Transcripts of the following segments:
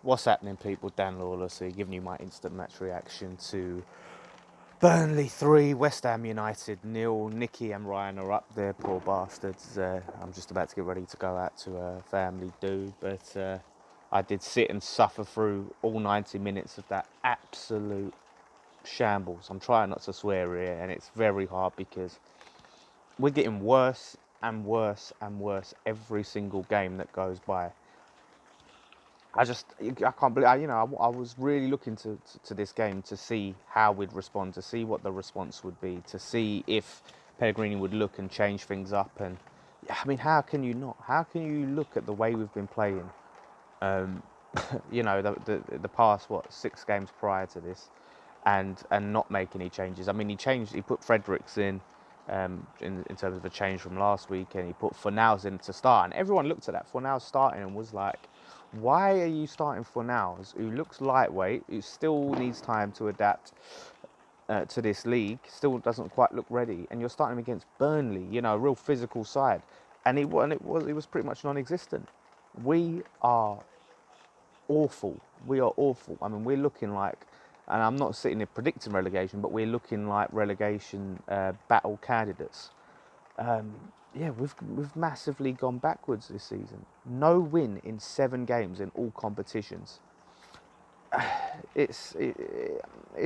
What's happening, people? Dan Lawless here, giving you my instant match reaction to Burnley 3, West Ham United 0. Nicky and Ryan are up there, poor bastards. I'm just about to get ready to go out to a family do, but I did sit and suffer through all 90 minutes of that absolute shambles. I'm trying not to swear here, and it's very hard because we're getting worse and worse and worse every single game that goes by. I can't believe, I was really looking to this game to see how we'd respond, to see what the response would be, to see if Pellegrini would look and change things up. And I mean, how can you not? How can you look at the way we've been playing, the past, 6 games prior to this, and not make any changes? I mean, he put Fredericks in terms of a change from last week, and he put Fornals in to start. And everyone looked at that Fornals starting and was like, why are you starting Fornals, who looks lightweight, who still needs time to adapt to this league, still doesn't quite look ready, and you're starting him against Burnley, a real physical side, and it was pretty much non-existent. We are awful. We are awful. I mean, we're looking like, and I'm not sitting here predicting relegation, but we're looking like relegation battle candidates. We've massively gone backwards this season. No win in 7 games in all competitions. It's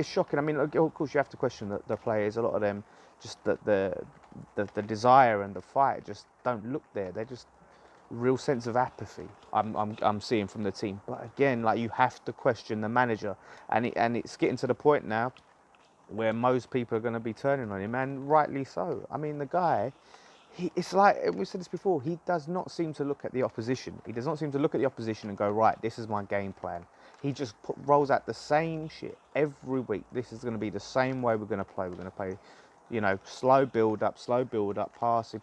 shocking. I mean, of course, you have to question the players. A lot of them, just the desire and the fight just don't look there. They're just real sense of apathy. I'm seeing from the team. But again, like, you have to question the manager, and it's getting to the point now where most people are going to be turning on him, and rightly so. I mean, the guy, it's like, we said this before, he does not seem to look at the opposition. He does not seem to look at the opposition and go, right, this is my game plan. He just rolls out the same shit every week. This is going to be the same way we're going to play. We're going to play, slow build up, pass,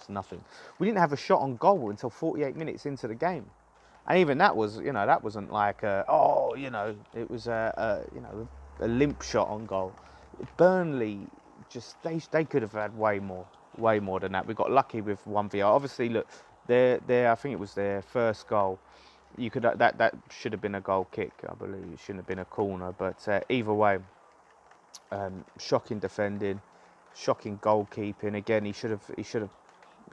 nothing. We didn't have a shot on goal until 48 minutes into the game. And even that was, that wasn't like, it was a limp shot on goal. Burnley, they could have had way more than that. We got lucky with 1-0. Obviously, look, I think it was their first goal. That should have been a goal kick, I believe. It shouldn't have been a corner. But either way, shocking defending, shocking goalkeeping. Again, he should have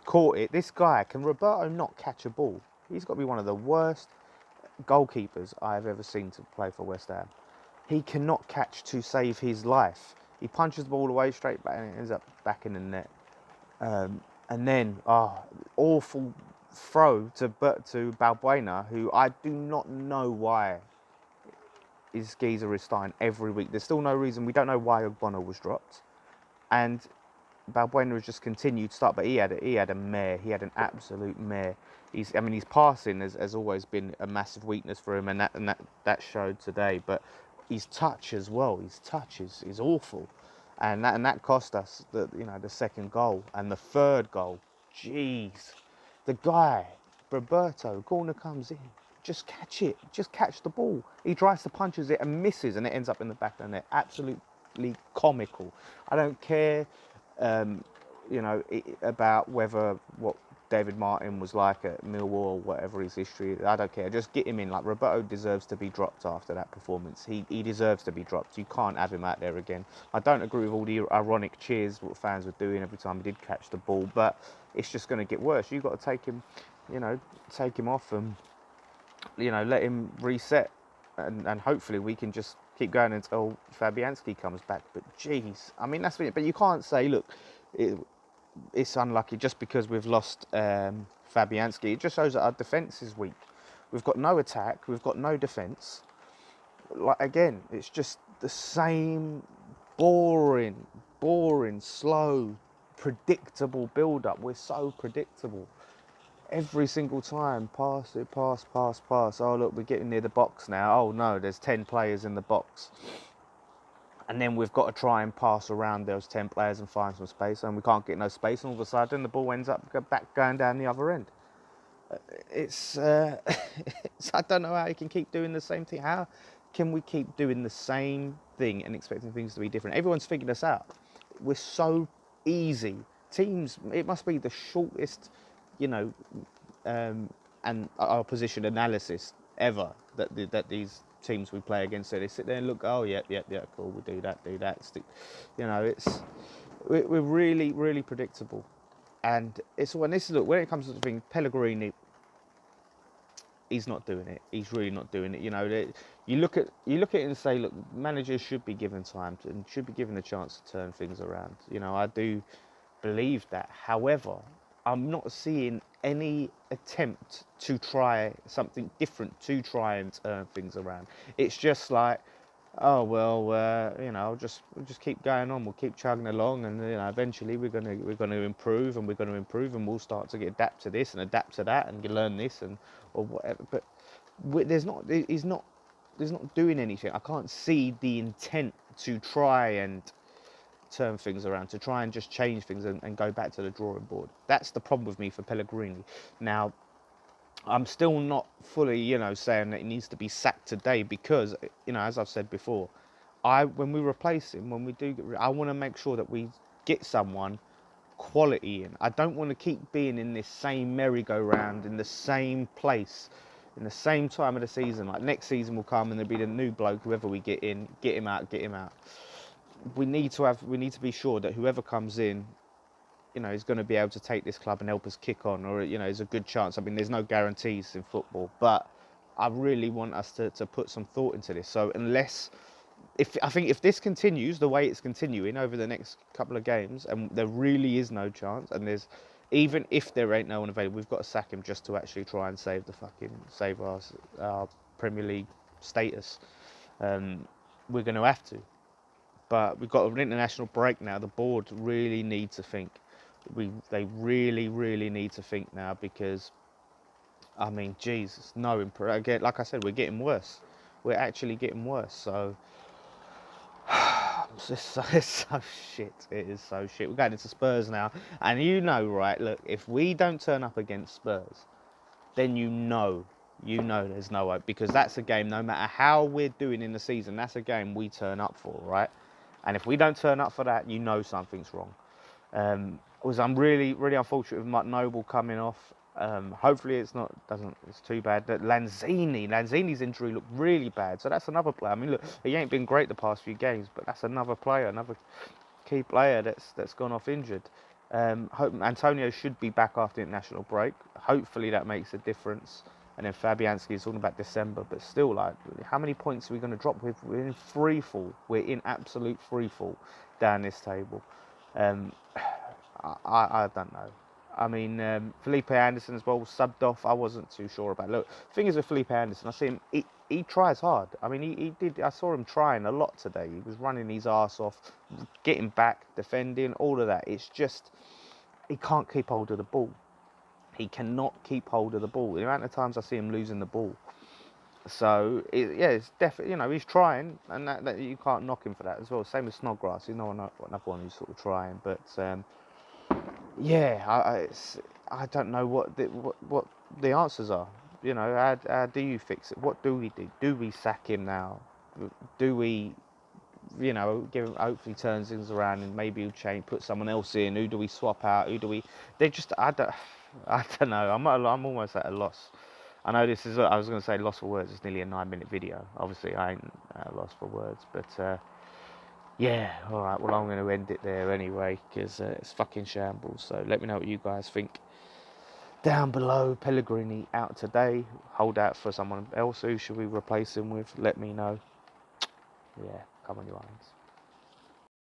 caught it. This guy, can Roberto not catch a ball? He's got to be one of the worst goalkeepers I've ever seen to play for West Ham. He cannot catch to save his life. He punches the ball away straight back, and it ends up back in the net. And then, awful throw to Balbuena, who I do not know why his geezer is starting every week. There's still no reason. We don't know why Ogbonna was dropped, and Balbuena has just continued to start, but he had a mare. He had an absolute mare. His passing has always been a massive weakness for him, and that showed today. But his touch as well. His touch is awful, and that cost us the second goal and the third goal. Jeez, the guy Roberto, corner comes in, just catch it, just catch the ball. He tries to punches it and misses, and it ends up in the back of the net. Absolutely comical. I don't care. About what David Martin was like at Millwall or whatever his history. I don't care. Just get him in. Like, Roberto deserves to be dropped after that performance. He deserves to be dropped. You can't have him out there again. I don't agree with all the ironic cheers what fans were doing every time he did catch the ball, but it's just going to get worse. You've got to take him off and let him reset, and hopefully we can just keep going until Fabianski comes back. But geez, I mean, but you can't say, look, it's unlucky just because we've lost Fabianski. It just shows that our defence is weak. We've got no attack, we've got no defence. Like, again, it's just the same boring, slow, predictable build-up. We're so predictable. Every single time, pass. Oh, look, we're getting near the box now. Oh, no, there's 10 players in the box. And then we've got to try and pass around those 10 players and find some space. And we can't get no space. And all of a sudden, the ball ends up going down the other end. I don't know how you can keep doing the same thing. How can we keep doing the same thing and expecting things to be different? Everyone's figured us out. We're so easy. Teams, it must be the shortest, and opposition analysis ever that these teams we play against. So they sit there and look, oh yeah, cool, we'll do that. You know, we're really, really predictable. And it's when it comes to the thing, Pellegrini, he's not doing it. He's really not doing it. You know, you look at it and say, look, managers should be given time and should be given a chance to turn things around. You know, I do believe that. However, I'm not seeing any attempt to try something different to try and turn things around. It's just like, oh well, you know, we'll just keep going on. We'll keep chugging along, and you know, eventually we're gonna improve, and we'll start to adapt to this and adapt to that, and you learn this and or whatever. But he's not doing anything. I can't see the intent to try and turn things around, to try and just change things and go back to the drawing board. That's the problem with me for Pellegrini. Now, I'm still not fully, you know, saying that he needs to be sacked today because, you know, as I've said before, when we replace him, I want to make sure that we get someone quality in. I don't want to keep being in this same merry-go-round, in the same place, in the same time of the season. Like next season will come and there'll be the new bloke, whoever we get in, get him out. We need to be sure that whoever comes in, you know, is going to be able to take this club and help us kick on, or, you know, there's a good chance. I mean, there's no guarantees in football, but I really want us to put some thought into this. So I think if this continues the way it's continuing over the next couple of games, and there really is no chance, and even if there ain't no one available, we've got to sack him just to actually try and save our Premier League status. We're going to have to. But we've got an international break now. The board really need to think. They really, really need to think now because, I mean, Jesus, again, like I said, we're getting worse. We're actually getting worse. So, it's so shit. It is so shit. We're going into Spurs now. And you know, right, look, if we don't turn up against Spurs, then you know there's no hope. Because that's a game, no matter how we're doing in the season, that's a game we turn up for, right? And if we don't turn up for that, you know something's wrong. I'm really, really unfortunate with Mark Noble coming off. Hopefully it's too bad. That Lanzini's injury looked really bad. So that's another player. I mean, look, he ain't been great the past few games, but that's another player, another key player that's gone off injured. Antonio should be back after the international break. Hopefully that makes a difference. And then Fabianski is talking about December, but still, like, how many points are we going to drop? We're in free fall. We're in absolute free fall down this table. I don't know. I mean, Felipe Anderson as well was subbed off. I wasn't too sure about it. Look, the thing is with Felipe Anderson, I see him, he tries hard. I mean, he did. I saw him trying a lot today. He was running his arse off, getting back, defending, all of that. It's just, he can't keep hold of the ball. He cannot keep hold of the ball. The amount of times I see him losing the ball. So, it's definitely, you know, he's trying, and that you can't knock him for that as well. Same with Snodgrass. He's another one who's sort of trying. But, I don't know what the answers are. You know, how do you fix it? What do we do? Do we sack him now? Do we, you know, hopefully turn things around and maybe he'll change, put someone else in? Who do we swap out? I don't know. I'm almost at a loss. I know this is, I was going to say loss for words. It's nearly a 9-minute video. Obviously, I ain't at a loss for words. But, yeah, all right. Well, I'm going to end it there anyway because it's fucking shambles. So let me know what you guys think. Down below, Pellegrini out today. Hold out for someone else. Who should we replace him with? Let me know. Yeah, come on, you irons.